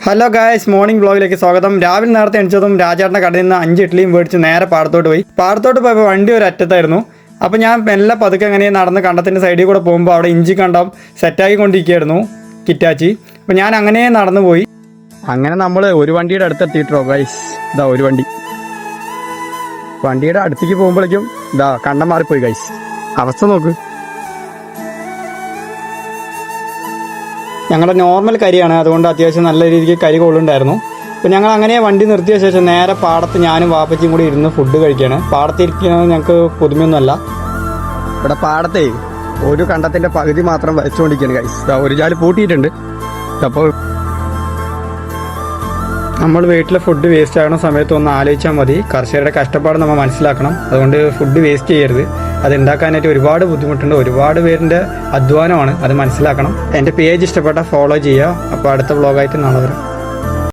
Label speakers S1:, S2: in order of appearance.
S1: Hello guys, morning വ്ളോഗിലേക്ക് സ്വാഗതം. രാവിലെ നേരത്തെ എണിച്ചതും രാജേട്ടൻ്റെ കടയിൽ നിന്ന് 5 ഇഡ്ഡലിയും മേടിച്ച് നേരെ പാടത്തോട്ട് പോയി. പാടത്തോട്ട് പോയപ്പോൾ വണ്ടി ഒരു അറ്റത്തായിരുന്നു. അപ്പോൾ ഞാൻ മെല്ലെ പതുക്കെ അങ്ങനെ നടന്ന് കണ്ടത്തിൻ്റെ സൈഡിൽ കൂടെ പോകുമ്പോൾ അവിടെ ഇഞ്ചി കണ്ടം സെറ്റാക്കിക്കൊണ്ടിരിക്കുകയായിരുന്നു കിറ്റാച്ചി. അപ്പോൾ ഞാൻ അങ്ങനെ നടന്നു പോയി. അങ്ങനെ നമ്മൾ ഒരു വണ്ടിയുടെ അടുത്തെത്തിയിട്ടോ ഗൈസ്. ഇതാ ഒരു വണ്ടിയുടെ അടുത്തേക്ക് പോകുമ്പോഴേക്കും ഇതാ കണ്ടം മാറിപ്പോയി ഗൈസ്. അവസ്ഥ നോക്ക്. ഞങ്ങളുടെ നോർമൽ കരിയാണ്, അതുകൊണ്ട് അത്യാവശ്യം നല്ല രീതിക്ക് കരി കൊള്ളുണ്ടായിരുന്നു. അപ്പോൾ ഞങ്ങൾ അങ്ങനെ വണ്ടി നിർത്തിയ ശേഷം നേരെ പാടത്ത് ഞാനും വാപ്പച്ചിയും കൂടി ഇരുന്ന് ഫുഡ് കഴിക്കുകയാണ്. പാടത്തിരിക്കുന്നത് ഞങ്ങൾക്ക് പുതുമയൊന്നുമല്ല. ഇവിടെ പാടത്തെ ഒരു കണ്ടത്തിൻ്റെ പകുതി മാത്രം വെച്ചുകൊണ്ടിരിക്കുകയാണ് ഗൈസ്. ഒരു ജാല് പൂട്ടിയിട്ടുണ്ട്. അപ്പോൾ നമ്മൾ വീട്ടിലെ ഫുഡ് വേസ്റ്റ് ആകുന്ന സമയത്ത് ഒന്ന് ആലോചിച്ചാൽ മതി. കർഷകരുടെ കഷ്ടപ്പാട് നമ്മൾ മനസ്സിലാക്കണം. അതുകൊണ്ട് ഫുഡ് വേസ്റ്റ് ചെയ്യരുത്. അത് ഉണ്ടാക്കാനായിട്ട് ഒരുപാട് ബുദ്ധിമുട്ടുണ്ട്, ഒരുപാട് പേരിൻ്റെ അധ്വാനമാണ്, അത് മനസ്സിലാക്കണം. എൻ്റെ പേജ് ഇഷ്ടപ്പെട്ടാൽ ഫോളോ ചെയ്യുക. അപ്പോൾ അടുത്ത വ്ളോഗായിട്ട് നാളെ വരാം.